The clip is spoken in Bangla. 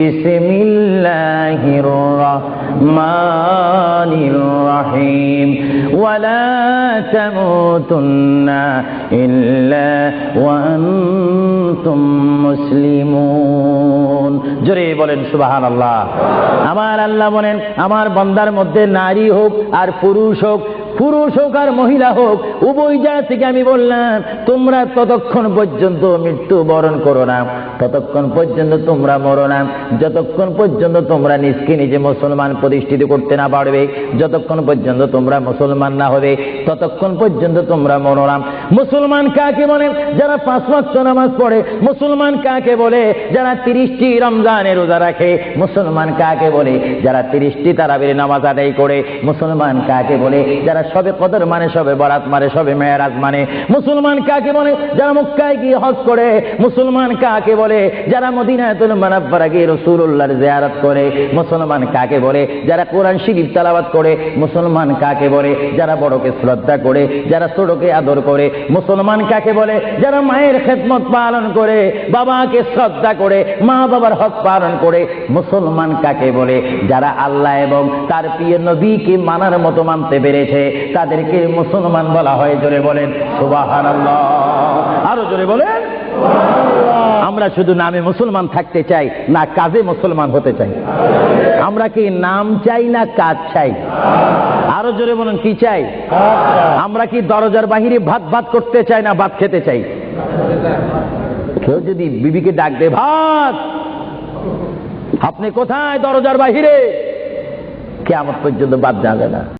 বিসমিল্লাহির রহমানির রহিম ওয়ালা তামুতুন্না ইল্লা ওয়া আনতুম মুসলিমুন। জোরে বলেন সুবহানাল্লাহ। আমার আল্লাহ বলেন, আমার বান্দার মধ্যে নারী হোক আর পুরুষ হোক, পুরুষ হোক আর মহিলা হোক, উভয় জায়গা থেকে আমি বললাম, তোমরা ততক্ষণ পর্যন্ত মৃত্যু বরণ করো না, ততক্ষণ পর্যন্ত তোমরা মরো না, যতক্ষণ পর্যন্ত তোমরা নিজকে নিজে মুসলমান প্রতিষ্ঠিত করতে না পারবে, যতক্ষণ পর্যন্ত তোমরা মুসলমান না হবে, ততক্ষণ পর্যন্ত তোমরা মরো না। মুসলমান কাকে বলে? যারা 5 ওয়াক্ত নামাজ পড়ে। মুসলমান কাকে বলে? যারা 30টি রমজানের রোজা রাখে। মুসলমান কাকে বলে? যারা 30টি তারাবির নামাজ আদায় করে। মুসলমান কাকে বলে? যারা সবে কদর মানে, সবে বরাত মানে, সবে মেরাজ মানে। মুসলমান কাকে বলে? যারা মক্কায় গিয়ে হজ করে। মুসলমান কাকে বলে? যারা মদিনাতুল মুনাওয়ারা গিয়ে রাসূলুল্লাহর জিয়ারত করে। মুসলমান কাকে বলে? যারা কোরআন শরীফ তেলাওয়াত করে। মুসলমান কাকে বলে? যারা বড়কে শ্রদ্ধা করে, যারা ছোটকে আদর করে। মুসলমান কাকে বলে? যারা মায়ের খেদমত পালন করে, বাবাকে শ্রদ্ধা করে, মা বাবার হক পালন করে। মুসলমান কাকে বলে? যারা আল্লাহ এবং তার প্রিয় নবীকে মানার মতো মানতে পেরেছে, তাদেরকে মুসলমান বলা হয়। জোরে বলেন সুবহানাল্লাহ। আরো জোরে বলেন। আমরা শুধু নামে মুসলমান থাকতে চাই না কাজে মুসলমান হতে চাই? আমরা কি নাম চাই না কাজ চাই? আরো জোরে বলেন, কি চাই? আমরা কি দরজার বাহিরে ভাত ভাত করতে চাই না ভাত খেতে চাই? কেউ যদি বিবিকে ডাক দে, ভাত, আপনি কোথায়? দরজার বাহিরে। কিয়ামত পর্যন্ত ভাত যাবে না।